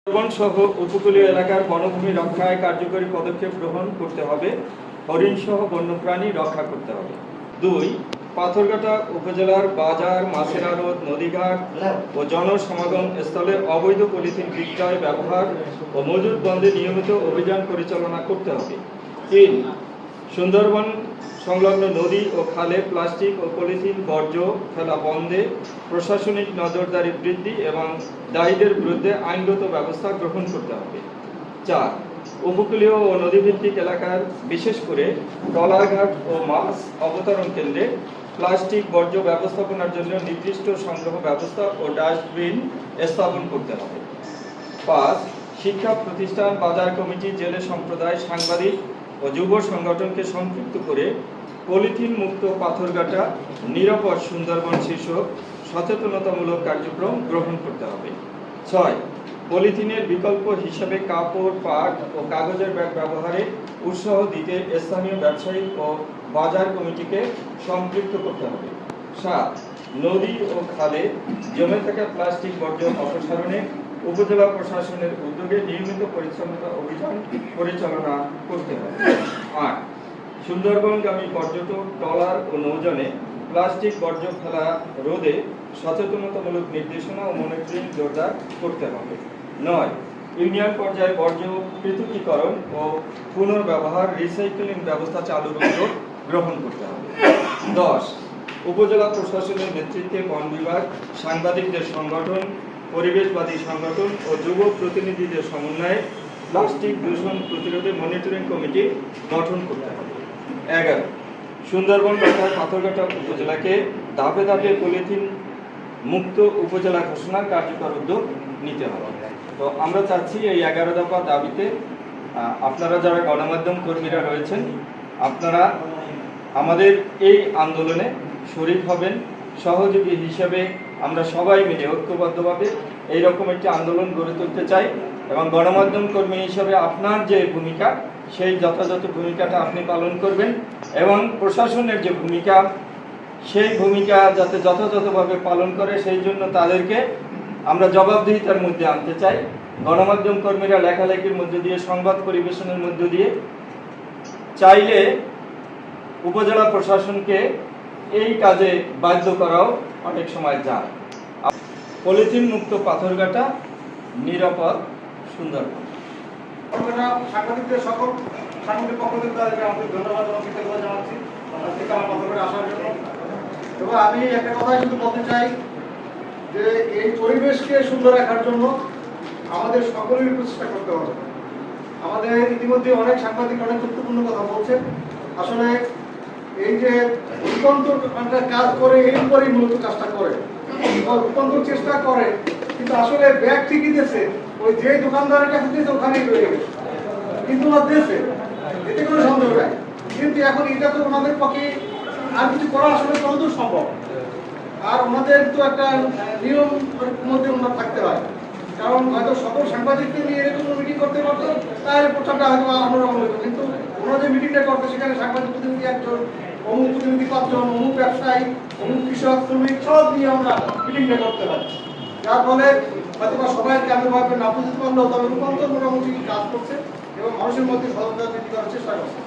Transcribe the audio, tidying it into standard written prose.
সুন্দরবন সহ উপকূলীয় এলাকার বনভূমি রক্ষায় কার্যকরী পদক্ষেপ গ্রহণ করতে হবে। হরিণ সহ বন্যপ্রাণী রক্ষা করতে হবে। 2. পাথরঘাটা উপজেলার বাজার, মাছের আড়ত, নদীঘাট ও জনসমাগম স্থলে অবৈধ পলিথিন বিক্রয়, ব্যবহার ও মজুত বন্ধে নিয়মিত অভিযান পরিচালনা করতে হবে। 3. সুন্দরবন সংলগ্ন নদী ও খালে প্লাস্টিক ও পলিথিন বর্জ্য ফেলা বন্ধে প্রশাসনিক নজরদারি বৃদ্ধি এবং দায়ীদের বিরুদ্ধে আইনগত ব্যবস্থা গ্রহণ করতে হবে। 4. উপকূলীয় ও নদীভিত্তিক এলাকার বিশেষ করে ট্রলারঘাট ও মাছ অবতরণ কেন্দ্রে প্লাস্টিক বর্জ্য ব্যবস্থাপনার জন্য নির্দিষ্ট সংগ্রহ ব্যবস্থা ও ডাস্টবিন স্থাপন করতে হবে। 5. শিক্ষা প্রতিষ্ঠান, বাজার কমিটি, জেলে সম্প্রদায়, সাংবাদিক ও যুব সংগঠনকে সম্পৃক্ত করে পলিথিন মুক্ত পাথরঘাটা নিরাপদ সুন্দরবন শীর্ষক সচেতনতামূলক কার্যক্রম গ্রহণ করতে হবে। 6. পলিথিনের বিকল্প হিসেবে কাপড়, পাট ও কাগজের ব্যাগ ব্যবহারে উৎসাহ দিতে স্থানীয় ব্যবসায়ী ও বাজার কমিটিকে সম্পৃক্ত করতে হবে। 7. নদী ও খালে জমে থাকা প্লাস্টিক বর্জ্য অপসারণে উপজেলা প্রশাসনের উদ্যোগে নিয়মিত পরিচ্ছন্নতা অভিযান পরিচালনা করতে হবে। 8. সুন্দরবনগামী পর্যটক, ট্রলার ও নৌযানে প্লাস্টিক বর্জ্য ফেলা রোধে সচেতনতামূলক নির্দেশনা ও মনিটরিং জোরদার করতে হবে। 9. ইউনিয়ন পর্যায়ে বর্জ্য পৃথকীকরণ ও পুনর্ব্যবহার রিসাইক্লিং ব্যবস্থা চালুর উদ্যোগ গ্রহণ করতে হবে। 10. উপজেলা প্রশাসনের নেতৃত্বে বন বিভাগ, সাংবাদিকদের সংগঠন, পরিবেশবাদী সংগঠন ও যুব প্রতিনিধিদের সমন্বয়ে প্লাস্টিক দূষণ প্রতিরোধে মনিটরিং কমিটি গঠন করতে হবে। 11. সুন্দরবন তথা পাথরঘাটা উপজেলাকে ধাপে ধাপে পলিথিন মুক্ত উপজেলা ঘোষণার কার্যকর উদ্যোগ নিতে হবে। তো আমরা চাচ্ছি এই 11 দফা দাবিতে আপনারা যারা গণমাধ্যম কর্মীরা রয়েছেন, আপনারা আমাদের এই আন্দোলনে শরীক হবেন। সহযোগী হিসেবে আমরা সবাই মিলে ঐক্যবদ্ধভাবে এইরকম একটি আন্দোলন গড়ে তুলতে চাই এবং গণমাধ্যম কর্মী হিসেবে আপনার যে ভূমিকা, সেই যথাযথ ভূমিকাটা আপনি পালন করবেন এবং প্রশাসনের যে ভূমিকা, সেই ভূমিকা যাতে যথাযথভাবে পালন করে সেই জন্য তাদেরকে আমরা জবাবদিহিতার মধ্যে আনতে চাই। গণমাধ্যম কর্মীরা লেখালেখির মধ্যে দিয়ে, সংবাদ পরিবেশনের মধ্য দিয়ে চাইলে উপজেলা প্রশাসনকে এই কাজে বাধ্য করাও অনেক সময় যায়। পলিথিন মুক্ত পাথরঘাটা নিরাপদ সুন্দরবন। সাংবাদিকদের সকল সাংবাদিক পক্ষ থেকে তাদেরকে আমাদের ধন্যবাদ এবং কৃতজ্ঞতা জানাচ্ছি আপনার থেকে আমার পাথরঘাটা আসার জন্য। এবং আমি একটা কথাই শুধু বলতে চাই যে এই পরিবেশকে সুন্দর রাখার জন্য আমাদের সকলের প্রচেষ্টা করতে হবে। আমাদের ইতিমধ্যে অনেক সাংবাদিক অনেক গুরুত্বপূর্ণ কথা বলছেন। আসলে এই যে রূপান্তর কাজ করে, এর উপরেই মূলত কাজটা করে, রূপান্তর চেষ্টা করে, কিন্তু আসলে ব্যাগ ঠিকই দিয়েছে, ওই যে দোকানদারের কাছে দিয়েছে ওখানেই রয়ে গেছে, কিন্তু ওরা দিয়েছে, এতে কোনো সন্দেহ নাই। কিন্তু এখন এটা তো ওনাদের পক্ষে আর কিছু করা আসলে কতদূর সম্ভব, আর ওনাদের তো একটা নিয়ম মধ্যে ওনার থাকতে হয়। কারণ হয়তো সকল সাংবাদিককে নিয়ে এরকম মিটিং করতে পারতো, তাহলে প্রচারটা হয়তো অন্যরকম হতো। কিন্তু ওনারা যে মিটিংটা করতো সেখানে সাংবাদিক প্রতিনিধি একজন, অমুক প্রতিনিধি 5 জন, অমুক ব্যবসায়ী, অমুক কৃষক, শ্রমিক সব নিয়ে আমরা মিটিংটা করতে পারি, যার ফলে হয়তো বা সবাই কেমনভাবে না বুঝতে পারলেও তবে রূপান্তর মোটামুটি কাজ করছে এবং মানুষের মধ্যে সচেতনতা বৃদ্ধি করার চেষ্টা করছে।